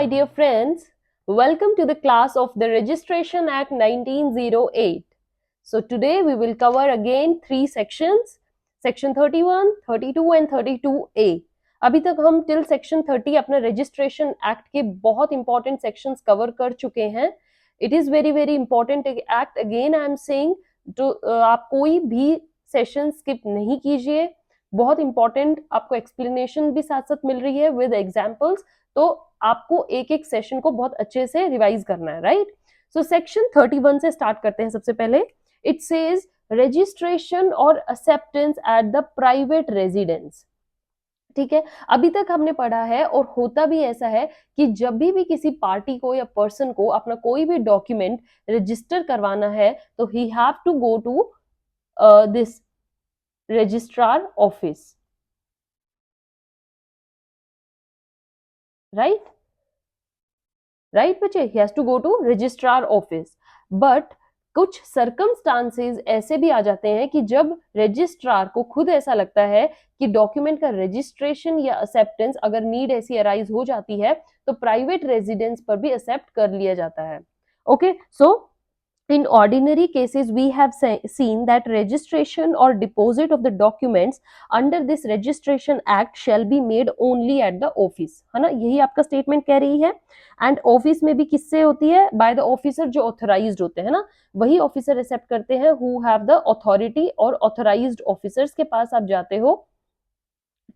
dear friends, welcome to the class of the Registration Act 1908. So today we will cover again three sections, section 31, 32 and 32A. अभी तक हम till section 30 अपने registration act के बहुत important sections cover कर चुके हैं. It is very very important act. Again I am saying to आप कोई भी session skip नहीं कीजिए. बहुत important आपको explanation भी साथ साथ मिल रही है with examples. तो आपको एक एक सेशन को बहुत अच्छे से रिवाइज करना है, राइट? सो सेक्शन 31 से स्टार्ट करते हैं. सबसे पहले इट सेज रजिस्ट्रेशन और acceptance at the private residence. ठीक है, अभी तक हमने पढ़ा है और होता भी ऐसा है कि जब भी किसी पार्टी को या पर्सन को अपना कोई भी डॉक्यूमेंट रजिस्टर करवाना है तो he have to go to this registrar office, right बच्चे, he has to go to registrar office. But कुछ circumstances ऐसे भी आ जाते हैं कि जब रजिस्ट्रार को खुद ऐसा लगता है कि डॉक्यूमेंट का रजिस्ट्रेशन या एक्सेप्टेंस अगर नीड ऐसी अराइज हो जाती है तो प्राइवेट रेजिडेंस पर भी एक्सेप्ट कर लिया जाता है. Okay, so in ordinary cases we have seen that registration or deposit of the documents under this registration act shall be made only at the office, है ना? यही आपका स्टेटमेंट कह रही है. एंड ऑफिस में भी किससे होती है? बाय द ऑफिसर, जो ऑथराइज्ड होते हैं ना, वही ऑफिसर एक्सेप्ट करते हैं हु हैव द अथॉरिटी. और ऑथराइज्ड ऑफिसर्स के पास आप जाते हो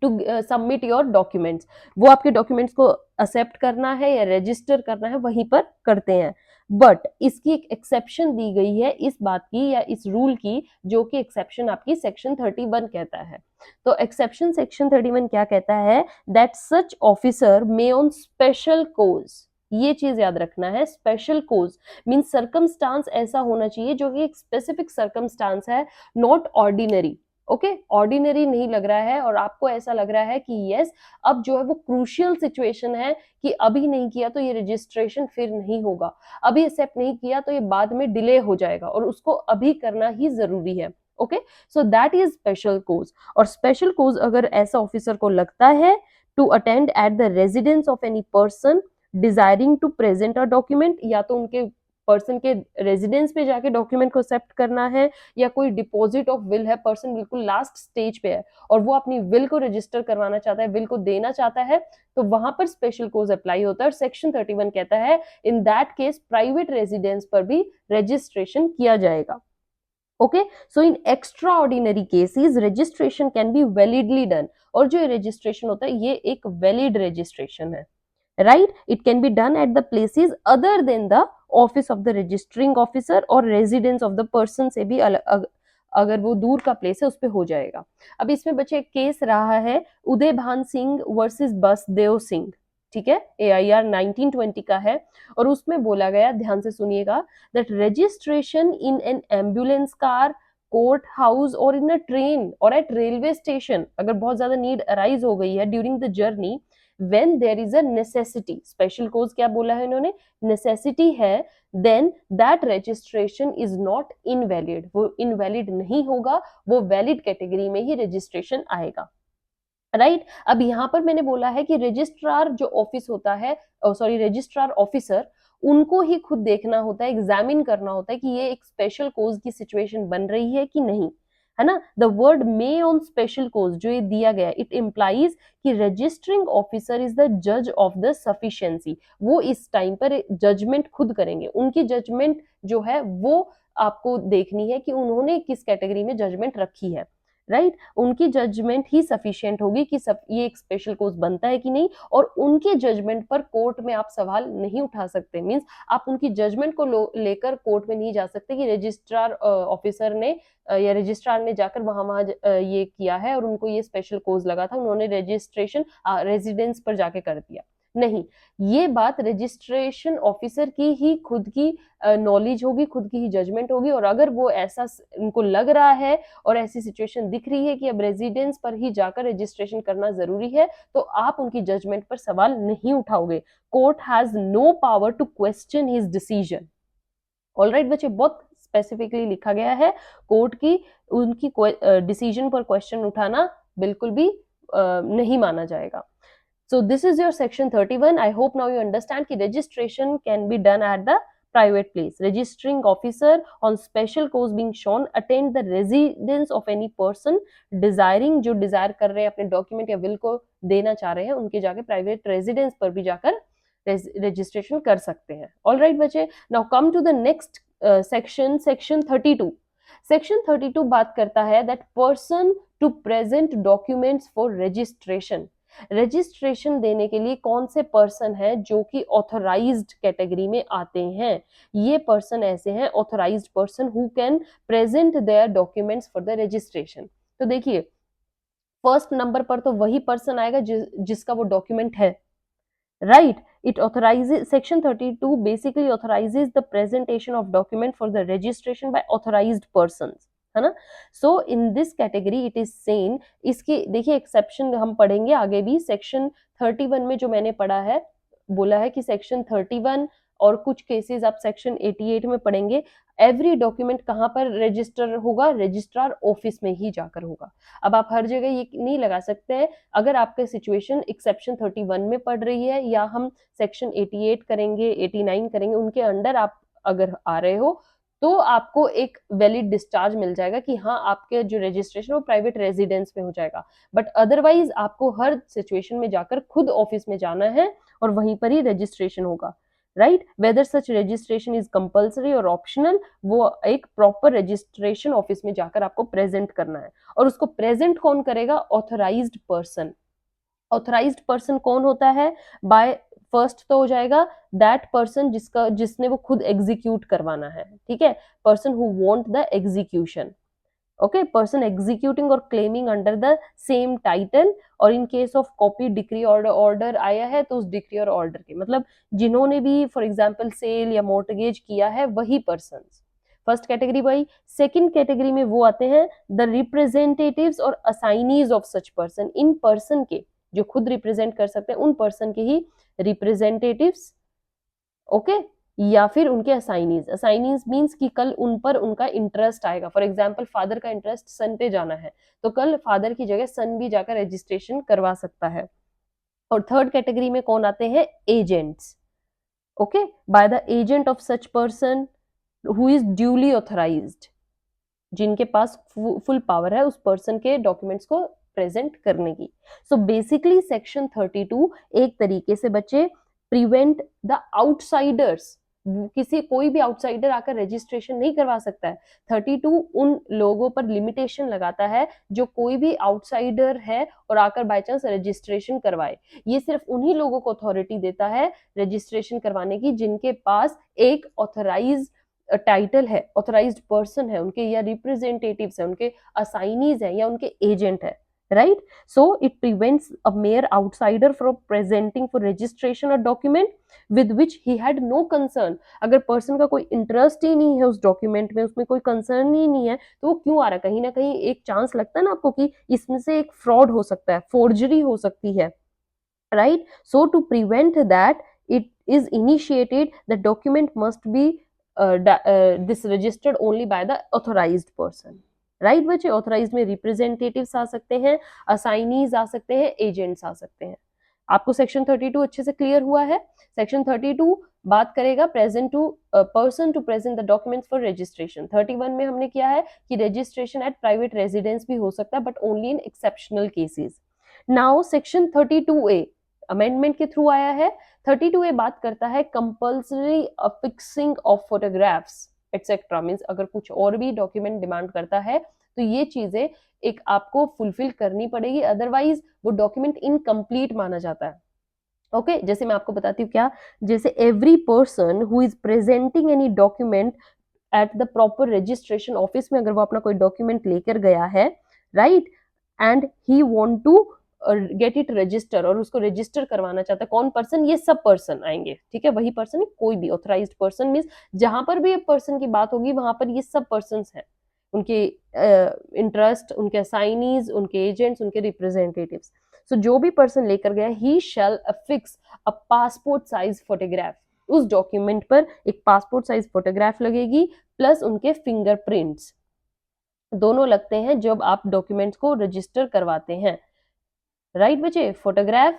टू सबमिट योर डॉक्यूमेंट्स. वो आपके डॉक्यूमेंट्स को एक्सेप्ट करना है या रजिस्टर करना है, वहीं पर करते हैं. बट इसकी एक एक्सेप्शन दी गई है इस बात की या इस रूल की, जो कि एक्सेप्शन आपकी सेक्शन 31 कहता है. तो एक्सेप्शन सेक्शन 31 क्या कहता है? That such officer may on special cause, ये चीज याद रखना है. स्पेशल कोज मींस सर्कमस्टांस ऐसा होना चाहिए जो कि एक स्पेसिफिक सर्कमस्टांस है, नॉट ऑर्डिनरी. ओके, ऑर्डिनरी नहीं लग रहा है और आपको ऐसा लग रहा है कि यस अब जो है वो क्रूशियल सिचुएशन है कि अभी नहीं किया तो ये रजिस्ट्रेशन फिर नहीं होगा, अभी एक्सेप्ट नहीं किया तो ये बाद में डिले हो जाएगा और उसको अभी करना ही जरूरी है. Okay, so that is special cause. और स्पेशल कोज अगर ऐसा ऑफिसर को लगता है to attend at the residence of any person desiring to present a document, या तो उनके पर्सन के रेजिडेंस पे जाके डॉक्यूमेंट को एक्सेप्ट करना है, या कोई डिपॉजिट ऑफ विल है, पर्सन बिल्कुल लास्ट स्टेज पे है और वो अपनी विल को रजिस्टर करवाना चाहता है, विल को देना चाहता है, तो वहां पर स्पेशल कोज अप्लाई होता है. और सेक्शन 31 कहता है in that case private residence पर भी रजिस्ट्रेशन किया जाएगा. Okay, so in extra ordinary cases registration can be validly done. और जो रजिस्ट्रेशन होता है ये एक वैलिड रजिस्ट्रेशन है, right? It can be done at the places other than the office of the registering officer or residence of the person से भी अगर वो दूर का प्लेस है उस पे हो जाएगा. अब इसमें बच्चे एक केस रहा है उदय भान सिंह वर्सेस बसदेव सिंह. ठीक है, AIR 1920 का है और उसमें बोला गया, ध्यान से सुनिएगा, that registration in an ambulance car, court house और इन अ ट्रेन और एट रेलवे स्टेशन, अगर बहुत ज्यादा नीड अराइज हो गई है during the journey, when there is a necessity, special cause क्या बोला है इन्होंने? necessity है, then that registration is not invalid, वो invalid नहीं होगा, वो valid कैटेगरी में ही registration आएगा. राइट, अब यहाँ पर मैंने बोला है कि रजिस्ट्रार जो ऑफिस होता है, रजिस्ट्रार ऑफिसर, उनको ही खुद देखना होता है, एग्जामिन करना होता है कि ये एक स्पेशल कोज की सिचुएशन बन रही है कि नहीं, है ना? The word may on special cause जो ये दिया गया, इट इम्प्लाइज कि रजिस्टरिंग ऑफिसर इज द जज ऑफ द सफिशिएंसी. वो इस टाइम पर जजमेंट खुद करेंगे, उनकी जजमेंट जो है वो आपको देखनी है कि उन्होंने किस कैटेगरी में जजमेंट रखी है. राइट, उनकी जजमेंट ही सफिशिएंट होगी कि ये एक स्पेशल कोज बनता है कि नहीं, और उनके जजमेंट पर कोर्ट में आप सवाल नहीं उठा सकते. मींस आप उनकी जजमेंट को लेकर कोर्ट में नहीं जा सकते कि रजिस्ट्रार ऑफिसर ने या रजिस्ट्रार ने जाकर वहां ये किया है और उनको ये स्पेशल कोज लगा था, उन्होंने रजिस्ट्रेशन रेजिडेंस पर जाके कर दिया. नहीं, ये बात रजिस्ट्रेशन ऑफिसर की ही खुद की नॉलेज होगी, खुद की ही जजमेंट होगी. और अगर वो ऐसा उनको लग रहा है और ऐसी सिचुएशन दिख रही है कि अब रेजिडेंस पर ही जाकर रजिस्ट्रेशन करना जरूरी है, तो आप उनकी जजमेंट पर सवाल नहीं उठाओगे. Court has no power to question his decision. All right बच्चे, बहुत स्पेसिफिकली लिखा गया है, कोर्ट की उनकी डिसीजन पर क्वेश्चन उठाना बिल्कुल भी नहीं माना जाएगा. So this is your section 31. I hope now you understand कि registration can be done at the private place. Registering officer on special course being shown attend the residence of any person desiring, जो desire कर रहे हैं अपने document या will को देना चाह रहे हैं, उनके जाके private residence पर भी जाकर registration कर सकते हैं. All right बच्चे, now come to the next section, section 32. Section 32 बात करता है that person to present documents for registration. Registration देने के लिए कौन से पर्सन है जो कि ऑथोराइज्ड कैटेगरी में आते हैं. ये पर्सन ऐसे हैं authorised person who can present their documents for the registration. तो देखिए फर्स्ट नंबर पर तो वही पर्सन आएगा जिसका वो डॉक्यूमेंट है, right. It authorizes, section 32 basically authorizes the presentation of document for the registration by authorized persons, है ना. So in this category it is seen, इसके देखिए एक्सेप्शन हम पढ़ेंगे आगे भी. सेक्शन 31 में जो मैंने पढ़ा है, बोला है कि सेक्शन 31 और कुछ केसेस आप सेक्शन 88 में पढ़ेंगे. एवरी डॉक्यूमेंट कहाँ पर रजिस्टर होगा, रजिस्ट्रार ऑफिस में ही जाकर होगा. अब आप हर जगह ये नहीं लगा सकते हैं. अगर आपका सिचुएशन एक्सेप्शन 31 में पड़ रही है या हम सेक्शन 88 करेंगे, 89 करेंगे, उनके अंडर आप अगर आ रहे हो तो आपको एक वैलिड डिस्चार्ज मिल जाएगा कि हाँ आपके जो रजिस्ट्रेशन वो प्राइवेट रेजिडेंस में हो जाएगा. बट अदरवाइज आपको हर सिचुएशन में जाकर खुद ऑफिस में जाना है और वहीं पर ही रजिस्ट्रेशन होगा, right. Whether such registration is compulsory और ऑप्शनल, वो एक प्रॉपर रजिस्ट्रेशन ऑफिस में जाकर आपको प्रेजेंट करना है. और उसको प्रेजेंट कौन करेगा, ऑथोराइज्ड पर्सन. ऑथोराइज्ड पर्सन कौन होता है, बाय फर्स्ट तो हो जाएगा दैट पर्सन जिसने वो खुद एग्जीक्यूट करवाना है, ठीक है. Person who want the execution, okay. Person executing और claiming under the same title. और in case of copy decree order आया है तो उस डिक्री और ऑर्डर के मतलब जिन्होंने भी फॉर एग्जांपल सेल या मोर्टगेज किया है वही पर्सन. फर्स्ट कैटेगरी भाई. सेकंड कैटेगरी में वो आते हैं द रिप्रेजेंटेटिव्स और असाइनीज ऑफ सच पर्सन. इन पर्सन के जो खुद रिप्रेजेंट कर सकते हैं उन पर्सन के ही रिप्रेजेंटेटिव्स, ओके, या फिर उनके असाइनीज. असाइनीज मींस कि कल उन पर उनका इंटरेस्ट आएगा. फॉर एग्जांपल फादर का इंटरेस्ट सन पे जाना है तो कल फादर की जगह सन भी जाकर रजिस्ट्रेशन करवा सकता है. और थर्ड कैटेगरी में कौन आते हैं, agents, okay, by the agent of such person who is duly authorised, जिनके पास फुल पावर है उस पर्सन के डॉक्यूमेंट्स को प्रेजेंट करने की. सो बेसिकली सेक्शन 32 एक तरीके से बच्चे प्रिवेंट द आउटसाइडर्स, कोई भी आउटसाइडर आकर रजिस्ट्रेशन नहीं करवा सकता है. 32 उन लोगों पर लिमिटेशन लगाता है जो कोई भी आउटसाइडर है और आकर बाय चांस रजिस्ट्रेशन करवाए. ये सिर्फ उन्हीं लोगों को अथॉरिटी देता है रजिस्ट्रेशन करवाने की जिनके पास एक ऑथराइज टाइटल है, ऑथराइज्ड पर्सन है उनके, या रिप्रेजेंटेटिव्स है उनके, असाइनीज है या उनके एजेंट है, right. So it prevents a mere outsider from presenting for registration a document with which he had no concern. अगर पर्सन का कोई इंटरेस्ट ही नहीं है उस डॉक्यूमेंट में, उसमें कोई कंसर्न ही नहीं है तो वो क्यों आ रहा है. कहीं ना कहीं एक चांस लगता है ना आपको कि इसमें से एक फ्रॉड हो सकता है, फोर्जरी हो सकती है, right. So to prevent that it is initiated the document must be this registered only by the authorised person, right बच्चे. ऑथराइज में रिप्रेजेंटेटिव्स आ सकते हैं, असाइनीज आ सकते हैं, एजेंट्स आ सकते हैं. आपको सेक्शन 32 अच्छे से क्लियर हुआ है. सेक्शन 32 बात करेगा present to person to present the documents for registration. 31 में हमने किया है कि रजिस्ट्रेशन एट प्राइवेट रेजिडेंस भी हो सकता है but only in exceptional cases. Now section 32A amendment के थ्रू आया है. 32A बात करता है compulsory affixing of photographs etcetera. Means अगर कुछ और भी डॉक्यूमेंट डिमांड करता है तो ये चीजें एक आपको फुलफिल करनी पड़ेगी, अदरवाइज वो डॉक्यूमेंट इनकम्प्लीट माना जाता है, ओके. जैसे मैं आपको बताती हूँ क्या, जैसे every person who is presenting any document at the proper registration office में, अगर वो अपना कोई डॉक्यूमेंट लेकर गया है, right, and he want to get it register, और उसको रजिस्टर करवाना चाहता है, कौन पर्सन, ये सब पर्सन आएंगे, ठीक है. वही पर्सन है, कोई भी ऑथराइज्ड पर्सन मींस जहां पर भी पर्सन की बात होगी वहां पर ये सब पर्सन हैं, उनके इंटरेस्ट, उनके असाइनीज, उनके एजेंट्स, उनके रिप्रेजेंटेटिव्स. सो जो भी पर्सन लेकर गया, he shall affix a passport size photograph. उस डॉक्यूमेंट पर एक पासपोर्ट साइज फोटोग्राफ लगेगी प्लस उनके फिंगरप्रिंट्स दोनों लगते हैं जब आप डॉक्यूमेंट्स को रजिस्टर करवाते हैं, राइट बच्चे. Photograph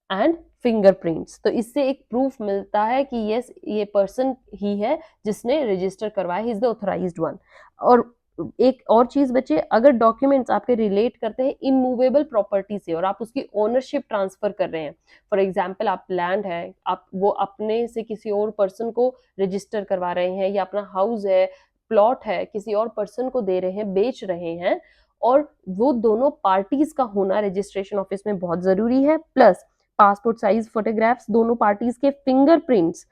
and fingerprints. तो इससे एक प्रूफ मिलता है कि यस ये पर्सन ही है जिसने रजिस्टर करवाया, he is the authorised one. और एक और चीज बचे, अगर डॉक्यूमेंट्स आपके रिलेट करते हैं इमूवेबल प्रॉपर्टी से और आप उसकी ओनरशिप ट्रांसफर कर रहे हैं, फॉर एग्जाम्पल आप लैंड है, आप वो अपने से किसी और पर्सन को रजिस्टर करवा रहे हैं, या अपना हाउस है, प्लॉट है, किसी और पर्सन को दे रहे हैं, बेच रहे हैं, और वो दोनों पार्टीज का होना रजिस्ट्रेशन ऑफिस में बहुत जरूरी है। प्लस पासपोर्ट साइज फोटोग्राफ्स, दोनों पार्टीज के फिंगरप्रिंट्स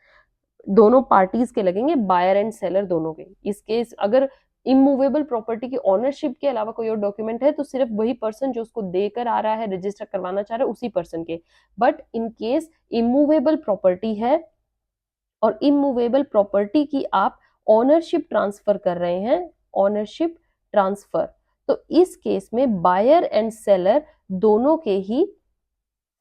दोनों पार्टीज के लगेंगे, बायर एंड सेलर दोनों के। इस केस अगर इमूवेबल प्रॉपर्टी की ओनरशिप के अलावा कोई और डॉक्यूमेंट है तो सिर्फ वही पर्सन जो उसको देकर आ रहा है, रजिस्टर करवाना चाह रहा है, उसी पर्सन के। But in case immovable property है और इमूवेबल प्रॉपर्टी की आप ओनरशिप ट्रांसफर कर रहे हैं, ओनरशिप ट्रांसफर, तो इस केस में बायर एंड सेलर दोनों के ही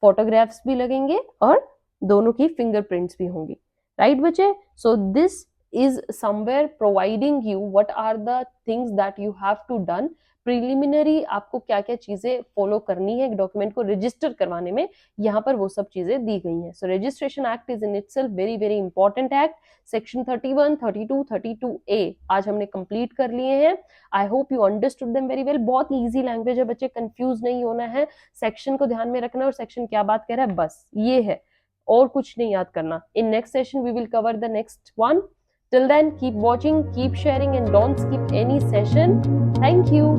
फोटोग्राफ्स भी लगेंगे और दोनों की फिंगरप्रिंट्स भी होंगी, राइट बच्चे? So this is somewhere providing you what are the things that you have to done preliminary, आपको क्या क्या चीजें फॉलो करनी है डॉक्यूमेंट को रजिस्टर करवाने में, यहाँ पर वो सब चीजें दी गई हैं। सो registration act is in itself very very important act. Section 31, 32, 32A आज हमने कंप्लीट कर लिए हैं। I hope you understood them very well. बहुत ईजी लैंग्वेज है बच्चे, कंफ्यूज नहीं होना है, सेक्शन को ध्यान में रखना और सेक्शन क्या बात कर रहा है बस ये है, और कुछ नहीं याद करना। In next session we will cover the next one. Till then, keep watching, keep sharing, and don't skip any session. Thank you.